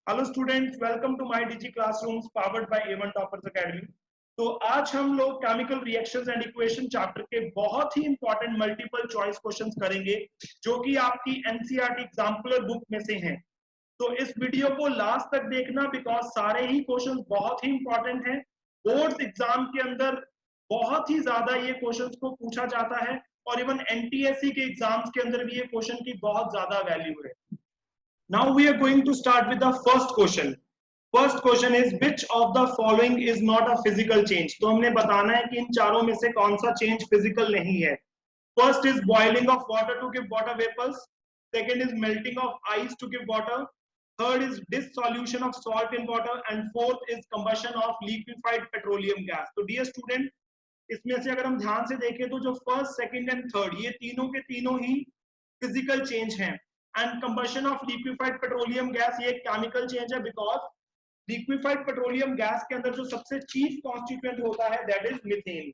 Hello students, welcome to my digi classrooms powered by A1 toppers academy. तो आज हम लोग chemical reactions and equation chapter के बहुत ही इंपॉर्टेंट मल्टीपल चॉइस क्वेश्चंस करेंगे जो कि आपकी एनसीईआरटी एग्जाम्पलर बुक में से हैं। तो इस वीडियो को लास्ट तक देखना बिकॉज सारे ही क्वेश्चंस बहुत ही इंपॉर्टेंट हैं। बोर्ड्स एग्जाम के अंदर बहुत ही ज्यादा ये क्वेश्चंस को पूछा जाता है और इवन एनटीएससी के एग्जाम्स के अंदर भी ये क्वेश्चन की बहुत ज्यादा वैल्यू है। Now we are going to start with the first question. First question is which of the following is not a physical change? तो हमने बताना है कि इन चारों में से कौन सा चेंज फिजिकल नहीं है। First is boiling of water to give water vapors. Second is melting of ice to give water. Third is dissolution of salt in water. And fourth is combustion of liquefied petroleum gas. तो dear student, इसमें से अगर हम ध्यान से देखें तो जो फर्स्ट, सेकंड एंड थर्ड ये तीनों के तीनों ही फिजिकल चेंज हैं। And combustion of liquefied petroleum gas ये केमिकल चेंज है बिकॉज लिक्विफाइड पेट्रोलियम गैस के अंदर जो सबसे चीफ कॉन्स्टिट्यूएंट होता है दैट इज मीथेन।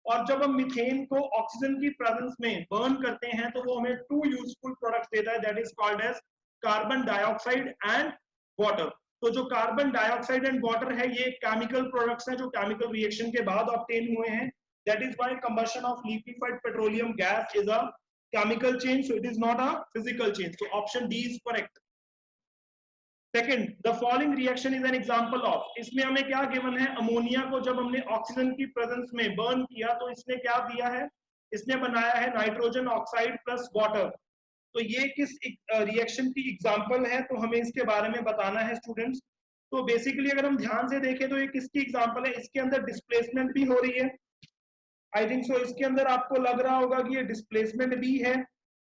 और जब हम मीथेन को ऑक्सीजन की प्रेजेंस में बर्न करते हैं तो वो हमें टू यूजफुल प्रोडक्ट्स देता है that is called as carbon dioxide and water. तो जो कार्बन डाइऑक्साइड एंड वाटर है ये केमिकल प्रोडक्ट्स हैं जो केमिकल रिएक्शन के बाद ऑब्टेन हुए हैं। That is why combustion of liquefied petroleum gas is a chemical change, so it is not a physical change. So option D is correct. Second, the following reaction is an example of, इसमें हमें क्या given है, ammonia को जब हमने oxygen की presence में burn किया तो इसने क्या दिया है, इसने बनाया है नाइट्रोजन ऑक्साइड प्लस वाटर। तो ये किस रिएक्शन की एग्जांपल है तो हमें इसके बारे में बताना है स्टूडेंट्स। तो बेसिकली अगर हम ध्यान से देखें तो ये किसकी एग्जांपल है, इसके अंदर डिस्प्लेसमेंट भी हो रही है। आई थिंक सो इसके अंदर आपको लग रहा होगा कि ये डिस्प्लेसमेंट भी है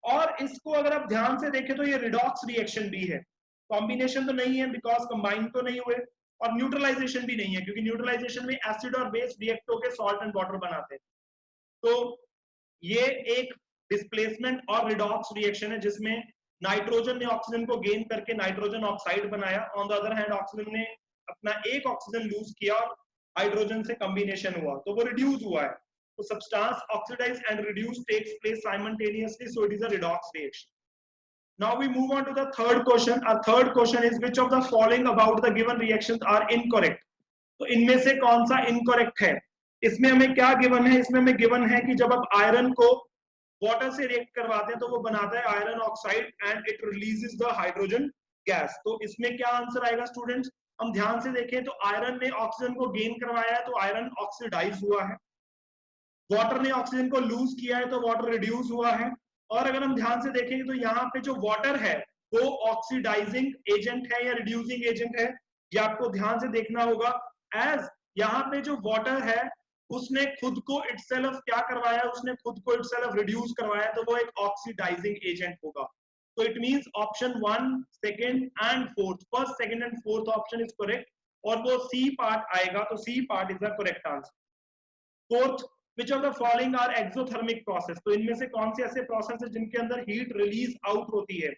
और इसको अगर आप ध्यान से देखें तो ये रिडॉक्स रिएक्शन भी है। कॉम्बिनेशन तो नहीं है बिकॉज कंबाइन तो नहीं हुए और न्यूट्रलाइजेशन भी नहीं है क्योंकि न्यूट्रलाइजेशन में एसिड और बेस रिएक्ट होकर सॉल्ट एंड वाटर बनाते हैं। तो ये एक डिस्प्लेसमेंट और रिडॉक्स रिएक्शन है जिसमें नाइट्रोजन ने ऑक्सीजन को गेन करके नाइट्रोजन ऑक्साइड बनाया। On the other hand oxygen ने अपना एक ऑक्सीजन लूज किया और हाइड्रोजन से कॉम्बिनेशन हुआ तो वो रिड्यूस हुआ है। So substance oxidize and reduce takes place simultaneously, so it is a redox reaction. Now we move on to the third question. Our third question is which of the following about the given reactions are incorrect? तो इनमें से कौन सा incorrect है? इसमें हमें क्या given है, इसमें हमें given है कि जब आप आयरन को वाटर से रिएक्ट करवाते हैं तो वो बनाता है iron oxide and it releases the hydrogen gas. तो इसमें क्या आंसर आएगा स्टूडेंट्स, हम ध्यान से देखें तो आयरन ने ऑक्सीजन को गेन करवाया है तो आयरन ऑक्सीडाइज हुआ है, वाटर ने ऑक्सीजन को लूज किया है तो वाटर रिड्यूस हुआ है। और अगर हम ध्यान से देखेंगे तो यहाँ पे जो वाटर है वो ऑक्सीडाइजिंग एजेंट है या रिड्यूसिंग एजेंट है, ये आपको ध्यान से देखना होगा। एज यहाँ पे जो वाटर है उसने खुद को इटसेल्फ क्या करवाया, उसने खुद को इटसेल्फ रिड्यूस करवाया तो वो एक ऑक्सीडाइजिंग एजेंट होगा। तो it means option 1, second and fourth, first second and fourth option is correct और वो सी पार्ट आएगा, तो C part is the correct answer. Fourth, which of the following are exothermic process? तो इनमें से कौन से ऐसे प्रोसेस है जिनके अंदर हीट रिलीज आउट होती है?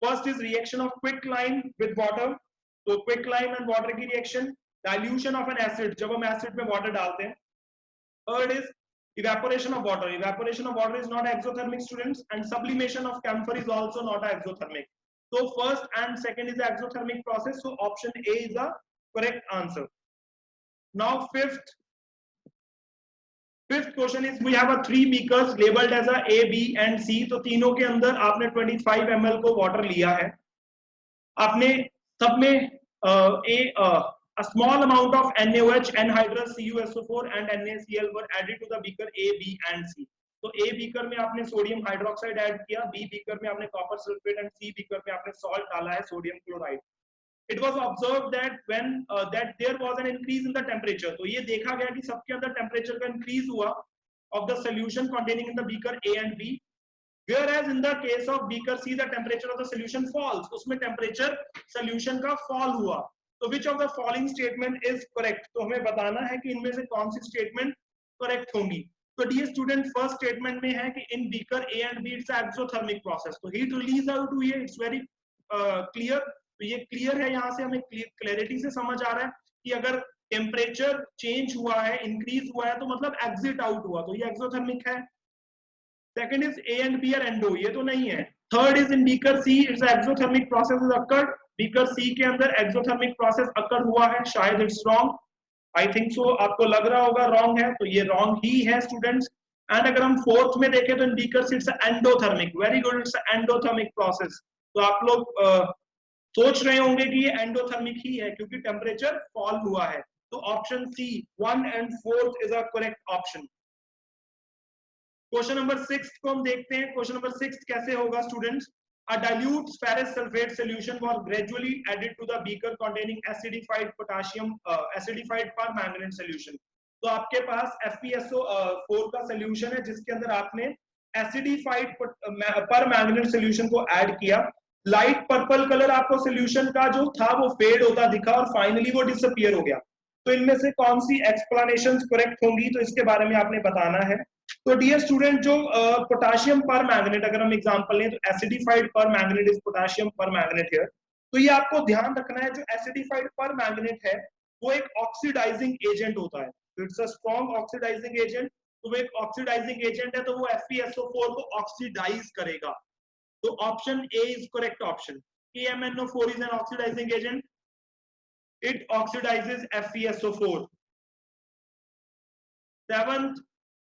First is reaction of quicklime with water, तो क्विकलाइन एंड वाटर की reaction, dilution of an acid जब हम एसिड में वाटर डालते हैं। Third is evaporation of water. Evaporation of water is not exothermic students, and sublimation of camphor is also not exothermic. So first and second is the exothermic process, so option A is the correct answer. Now fifth question is we have a 3 beakers labelled as A, B and C. तो तीनों के अंदर आपने 25 ml को water लिया है, आपने सब में a small amount of NaOH, anhydrous, CuSO4 and NaCl were added to the beaker A, B and C. तो A बीकर में आपने सोडियम हाइड्रोक्साइड ऐड किया, B बीकर में आपने copper sulphate and C beaker में आपने सॉल्ट डाला है sodium chloride. It was observed that when that there was an increase in the temperature. तो ये देखा गया कि सबके अंदर टेम्परेचर का इंक्रीज हुआ of the solution containing in the beaker A and B, whereas in the case of beaker C the temperature of the solution falls. उसमें टेम्परेचर सोल्यूशन का फॉल हुआ। तो which of the following statement is correct? तो हमें बताना है कि इनमें से कौन सी स्टेटमेंट करेक्ट होंगी। तो डियर स्टूडेंट फर्स्ट स्टेटमेंट में है कि इन beaker A and B it's exothermic process, तो हीट रिलीज आउट हुई है, इट्स वेरी क्लियर। तो ये क्लियर है, यहाँ से हमें क्लैरिटी से समझ आ रहा है कि अगर टेम्परेचर चेंज हुआ है, इंक्रीज हुआ है तो मतलब एग्जिट आउट हुआ, तो ये एक्सोथर्मिक है। Second is A and B are endo, ये तो नहीं है। Third is in beaker C it's exothermic process is occurred beaker C के अंदर एक्सोथर्मिक प्रोसेस अकर हुआ है, शायद it's wrong, I think so, आपको लग रहा होगा रॉन्ग है, तो ये रॉन्ग ही है स्टूडेंट्स। एंड अगर हम फोर्थ में देखें तो इन beaker it's endothermic, very good, it's endothermic process. तो आप लोग सोच रहे होंगे कि ये एंडोथर्मिक ही है क्योंकि टेम्परेचर फॉल हुआ है। तो option C 1 and 4 is a correct option. Question number 6 को हम देखते हैं। क्वेश्चन नंबर 6 कैसे होगा students? A dilute ferrous sulfate solution was gradually added to the beaker containing acidified acidified permanganate solution. तो आपके पास FeSO4 का सॉल्यूशन है जिसके अंदर आपने एसिडिफाइड परमैंगनेट सॉल्यूशन को ऐड किया। लाइट पर्पल कलर आपको सॉल्यूशन का जो था वो फेड होता दिखा और फाइनली वो डिसअपीयर हो गया। तो इनमें से कौन सी एक्सप्लेनेशंस करेक्ट होंगी, तो इसके बारे में आपने बताना है। तो डियर स्टूडेंट, जो पोटाशियम पर मैग्नेट, अगर हम एग्जांपल लें तो एसिडिफाइड पर मैग्नेट इज पोटाशियम पर मैग्नेट हियर। तो ये आपको ध्यान रखना है, जो एसिडिफाइड पर मैग्नेट है वो एक ऑक्सीडाइजिंग एजेंट होता है। तो it's a strong oxidizing agent. तो वो एक ऑक्सीडाइजिंग एजेंट है तो वो FeSO4 को ऑक्सीडाइज करेगा। तो option A is correct option. KMnO4 is an oxidizing agent, it oxidizes FeSO4. Seventh,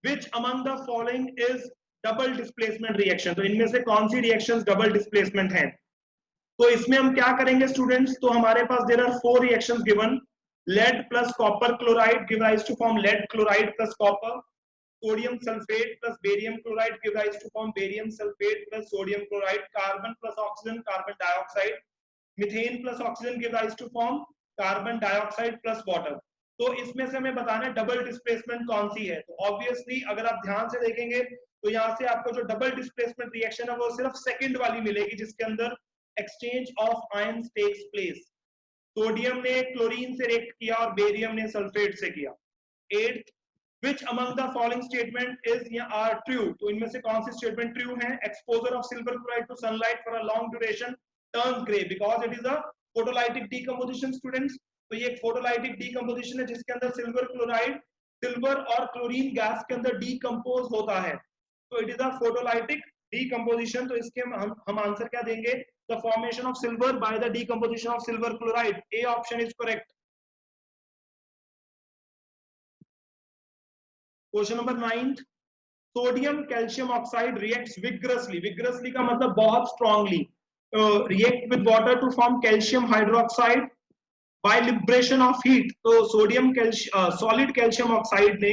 which among the following is double displacement reaction? तो इनमें से कौन सी रिएक्शंस डबल डिस्प्लेसमेंट हैं? तो इसमें हम क्या करेंगे स्टूडेंट्स? तो हमारे पास there are 4 reactions given. lead plus copper chloride give rise to form lead chloride plus copper. Sodium sulfate plus barium chloride give rise to form barium sulfate plus sodium chloride. Carbon plus oxygen carbon dioxide. Methane plus oxygen give rise to form carbon dioxide plus water. तो इसमें से हमें बताना है double displacement कौन सी है। तो obviously अगर आप ध्यान से देखेंगे तो यहाँ से आपको जो डबल डिस्प्लेसमेंट रिएक्शन है वो सिर्फ सेकंड वाली मिलेगी जिसके अंदर exchange of ions takes place. Sodium ने क्लोरीन से रिएक्ट किया और बेरियम ने सल्फेट से किया। 8th, which among the following statement is are true? तो इनमें से कौन सी स्टेटमेंट ट्रू है? Exposure of silver chloride to sunlight for a long duration turns grey because it is a photolytic decomposition. Students, तो ये एक फोटोलाइटिक डीकंपोजिशन है जिसके अंदर सिल्वर क्लोराइड सिल्वर और क्लोरीन गैस के अंदर डीकंपोज होता है। तो it is a photolytic decomposition. तो इसके हम आंसर क्या देंगे? The formation of silver by the decomposition of silver chloride. A option is correct. Question number 9, sodium calcium oxide reacts vigorously. Vigorously का मतलब बहुत strongly. React with water to form calcium hydroxide by liberation of heat. तो sodium solid calcium oxide ने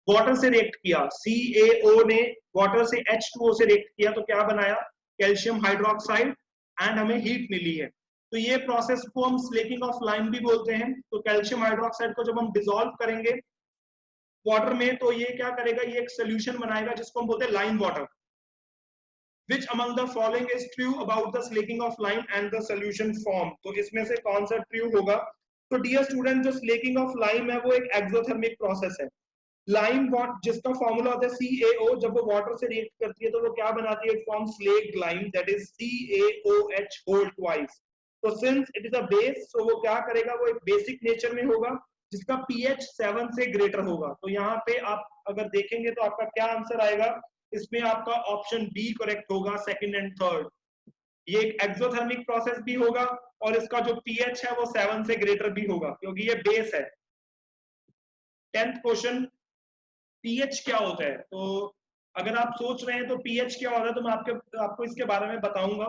water से react किया, CaO ने water से H2O से रिएक्ट किया तो क्या बनाया? कैल्शियम हाइड्रोक्साइड, एंड हमें हीट मिली है। तो ये प्रोसेस को हम स्लेकिंग ऑफ लाइम भी बोलते हैं। तो कैल्शियम हाइड्रोक्साइड को जब हम डिसॉल्व करेंगे वाटर में तो ये क्या करेगा? ये एक सोल्यूशन बनाएगा जिसको हम बोलते हैं lime water. Which among the following is true about the slaking of lime and the solution form? तो इसमें से कौन सा ट्रू होगा? तो डियर स्टूडेंट, जो स्लेकिंग ऑफ लाइम है वो एक एक्सोथर्मिक प्रोसेस है। लाइम जिसका फॉर्मूला होता है CaO, जब वो वाटर से रिएक्ट करती है तो वो क्या बनाती है? It form slaked lime, that is CaOH whole twice. तो since it is a base, so वो क्या करेगा? वो एक बेसिक नेचर में होगा जिसका pH 7 से ग्रेटर होगा। तो यहाँ पे आप अगर देखेंगे तो आपका क्या आंसर आएगा? इसमें आपका ऑप्शन बी करेक्ट होगा, सेकंड एंड थर्ड। ये एक एक्सोथर्मिक प्रोसेस भी होगा और इसका जो pH है वो 7 से ग्रेटर भी होगा क्योंकि ये बेस है। 10th क्वेश्चन, pH क्या होता है? तो अगर आप सोच रहे हैं तो pH क्या होता है तो मैं आपको इसके बारे में बताऊंगा।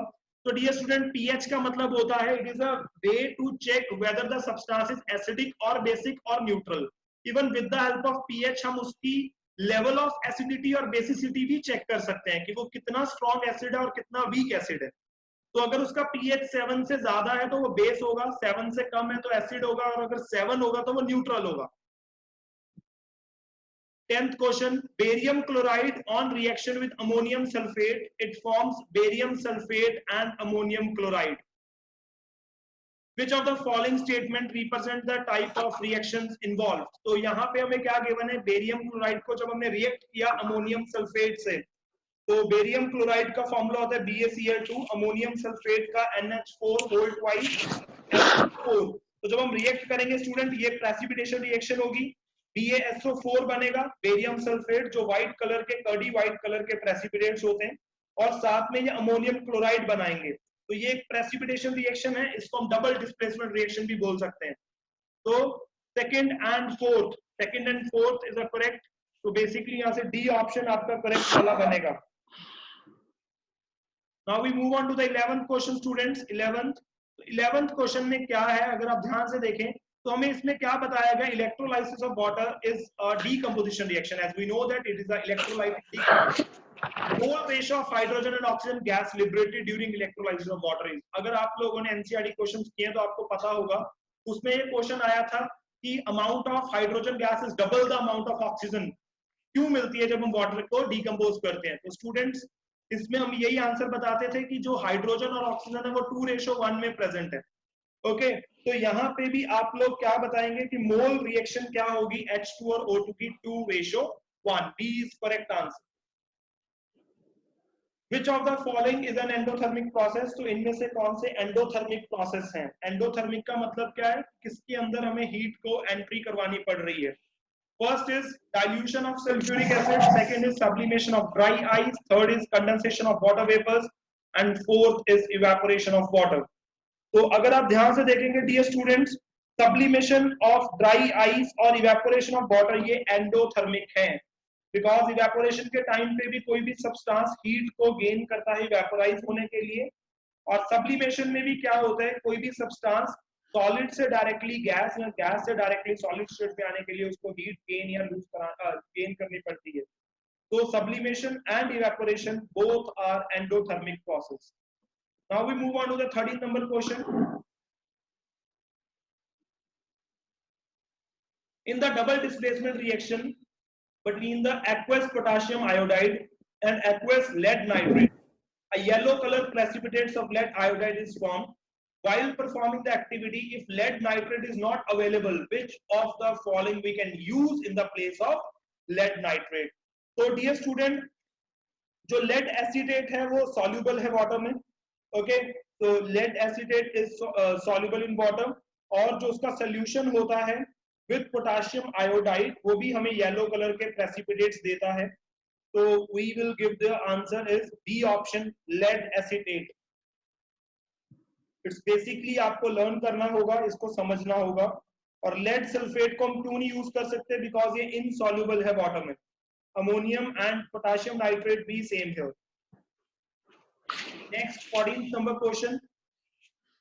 तो डियर स्टूडेंट, pH का मतलब होता है it is a way to check whether the substance is acidic और बेसिक और neutral. Even with the help of pH हम उसकी लेवल ऑफ एसिडिटी और बेसिसिटी भी चेक कर सकते हैं कि वो कितना स्ट्रॉन्ग एसिड है और कितना वीक एसिड है। तो अगर उसका pH 7 से ज्यादा है तो वो बेस होगा, 7 से कम है तो एसिड होगा, और अगर 7 होगा तो वो न्यूट्रल होगा। 10th question, barium chloride on reaction with ammonium sulfate, it forms barium sulfate and ammonium chloride. Which of the following statement represent the type of reactions involved? तो यहाँ पे हमें क्या गिवन है? बेरियम क्लोराइड को जब हमने रिएक्ट किया अमोनियम सल्फेट से तो बेरियम क्लोराइड का फॉर्मूला होता है BaCl2, अमोनियम सल्फेट का NH4 होल ट्वाइस NH4। तो जब हम रिएक्ट करेंगे स्टूडेंट, ये प्रेसिपिटेशन रिएक्शन होगी, BaSO4 बनेगा, बेरियम सल्फेट जो व्हाइट कलर के कर्डी व्हाइट कलर के प्रेसिपिटेट्स होते हैं, और साथ में ये अमोनियम क्लोराइड बनाएंगे। तो ये एक प्रेसिपिटेशन रिएक्शन है, इसको हम डबल डिस्प्लेसमेंट रिएक्शन भी बोल सकते हैं। तो second and fourth is a correct. तो बेसिकली यहाँ से डी ऑप्शन आपका करेक्ट वाला बनेगा। Now we move on to the 11th question students. 11th question में क्या है, अगर आप ध्यान से देखें तो हमें इसमें क्या बताया गया, electrolysis of water is a decomposition reaction. As we know that it is a electrolytic decomposition. Mole ratio of hydrogen and oxygen gas liberated during electrolysis of water is. अगर आप लोगों ने एनसीईआरटी क्वेश्चंस किए तो आपको पता होगा, उसमें ये क्वेश्चन आया था कि amount of hydrogen gas is double the amount of oxygen क्यों मिलती है जब हम वाटर को डीकंपोज करते हैं। तो स्टूडेंट्स इसमें हम यही आंसर बताते थे कि जो हाइड्रोजन और ऑक्सीजन है वो 2:1 में प्रेजेंट है। ओके, तो यहाँ पे भी आप लोग क्या बताएंगे कि मोल रिएक्शन क्या होगी H2 और O2 की 2:1। B is correct answer. Which of the following is an endothermic process? तो इनमें से कौन से एंडोथर्मिक प्रोसेस हैं? एंडोथर्मिक का मतलब क्या है, किसके अंदर हमें हीट को एंट्री करवानी पड़ रही है। First is dilution of sulfuric acid, second is sublimation of dry ice, third is condensation of water vapors, and fourth is evaporation of water. तो अगर आप ध्यान से देखेंगे dear students, sublimation of dry ice और इवेपोरेशन ऑफ वाटर ये endothermic हैं, because evaporation के टाइम पे भी कोई भी सब्सटेंस हीट को गेन करता है इवेपोराइज होने के लिए, और सब्लिमेशन में भी क्या होता है, कोई भी सब्सटेंस सॉलिड से डायरेक्टली गैस या गैस से डायरेक्टली सॉलिड स्टेट में आने के लिए उसको हीट गेन या लूज गेन करनी पड़ती है। तो sublimation and evaporation both are endothermic process. Now we move on to the 13th number question. In the double displacement reaction between the aqueous potassium iodide and aqueous lead nitrate, a yellow color precipitates of lead iodide is formed. While performing the activity, if lead nitrate is not available, which of the following we can use in the place of lead nitrate? तो dear student, जो lead acetate है वो soluble है water में, okay? तो lead acetate is soluble in water, और जो उसका solution होता है with potassium iodide वो भी हमें yellow color के precipitates देता है। तो we will give the answer is B option, lead acetate. It's basically आपको लर्न करना होगा, इसको समझना होगा। और लेड सल्फेट को हम क्यों नहीं यूज कर सकते, बिकॉज ये इनसॉल्युबल है वाटर में। अमोनियम एंड पोटेशियम नाइट्रेट भी सेम है। Next 14th number question,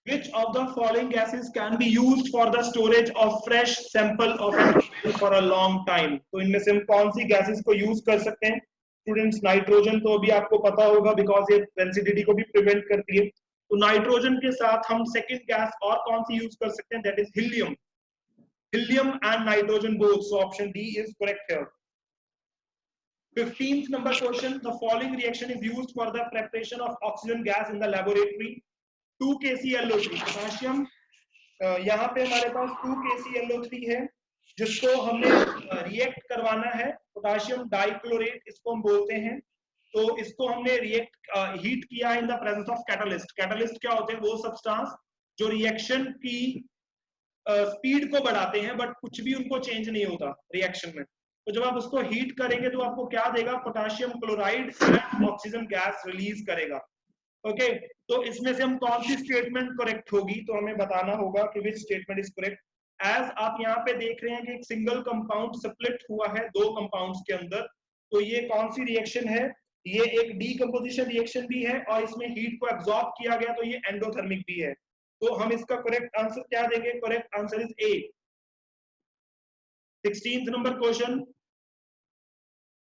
which of the following gases can be used for the storage of fresh sample of an oil for a long time? तो इनमें से हम कौन सी gases को use कर सकते हैं स्टूडेंट्स? नाइट्रोजन तो अभी आपको पता होगा बिकॉज ये डेंसिटी को भी प्रिवेंट करती है। तो नाइट्रोजन के साथ हम सेकंड गैस और कौन सी यूज कर सकते हैं, that is helium. Helium and nitrogen both, so option D is correct here. 15th number question, the following reaction is used for the preparation of oxygen gas in the laboratory. 2KClO3 potassium, यहाँ पे हमारे पास 2KClO3 है जिसको हमें react करवाना है, potassium डाइक्लोरेट इसको हम बोलते हैं। तो इसको हमने रिएक्ट हीट किया in the presence of catalyst. Catalyst क्या होते हैं, वो सब्सटेंस जो रिएक्शन की स्पीड को बढ़ाते हैं बट कुछ भी उनको चेंज नहीं होता रिएक्शन में। तो जब आप उसको हीट करेंगे तो आपको क्या देगा, potassium chloride and oxygen gas release करेगा। ओके, तो इसमें से हम कौन सी स्टेटमेंट करेक्ट होगी, तो हमें बताना होगा कि which statement is correct. As आप यहाँ पे देख रहे हैं कि एक सिंगल कंपाउंड स्प्लिट हुआ है दो कंपाउंड्स के अंदर, तो ये कौन सी रिएक्शन है, ये एक डीकंपोजिशन रिएक्शन भी है और इसमें हीट को एब्जॉर्ब किया गया, तो ये एंडोथर्मिक भी है। तो हम इसका करेक्ट आंसर क्या देंगे, correct answer is a. 16th number question,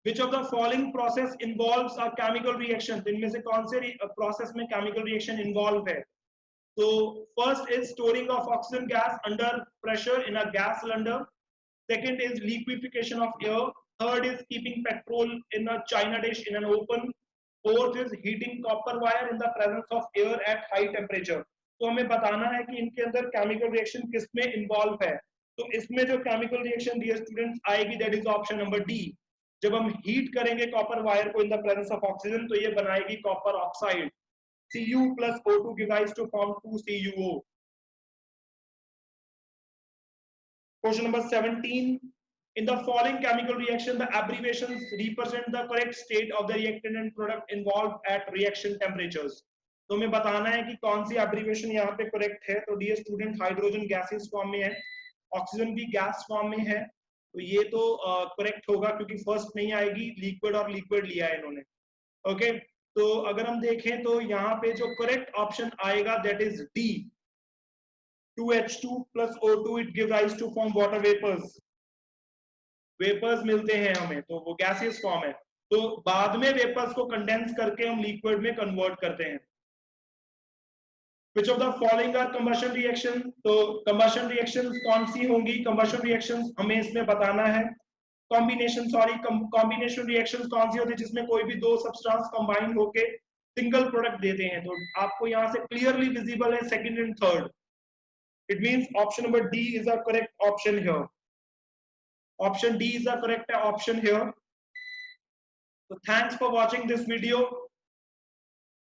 which of the following process involves a chemical reaction? तो इनमें से कौन से प्रोसेस में केमिकल रिएक्शन इन्वॉल्व है? तो first is storing of oxygen gas under pressure in a gas cylinder, second is liquefaction of air, third is keeping petrol in a china dish in an open, fourth is heating copper wire in the presence of air at high temperature. तो हमें बताना है कि इनके अंदर chemical reaction किसमें involve है। तो इसमें जो केमिकल रिएक्शन डियर स्टूडेंट्स आएगी that is option number D. जब हम हीट करेंगे कॉपर वायर को in the presence of oxygen तो ये बनाएगी copper oxide, Cu plus O2 gives rise to form 2CuO. Question number 17. In the following chemical reaction, the abbreviations represent the correct state of the reactant and product involved at reaction temperatures. तो हमें बताना है कि कौन सी abbreviation यहाँ पे correct है। तो dear student, hydrogen gases form में है, ऑक्सीजन भी गैस फॉर्म में है, तो ये तो करेक्ट होगा क्योंकि फर्स्ट नहीं आएगी, लिक्विड और लिक्विड लिया है इन्होंने। ओके, तो अगर हम देखें तो यहाँ पे जो करेक्ट ऑप्शन आएगा that is D, 2H2 plus O2 it gives rise to form water vapors। Vapours मिलते हैं हमें, तो वो गैसियस फॉर्म है, तो बाद में वेपर्स को कंडेंस करके हम लिक्विड में कन्वर्ट करते हैं। Which of the following are combustion reaction? तो combustion reactions कौन सी होंगी? combustion reactions हमें इसमें बताना है। कॉम्बिनेशन, सॉरी, कॉम्बिनेशन रिएक्शंस कौन सी होती है जिसमें कोई भी दो सब्सटेंस कंबाइन होके सिंगल प्रोडक्ट देते हैं? तो आपको यहाँ से क्लियरली विजिबल है second and third. It means option number D is the correct option here. Option D is the correct option here. So thanks for watching this video.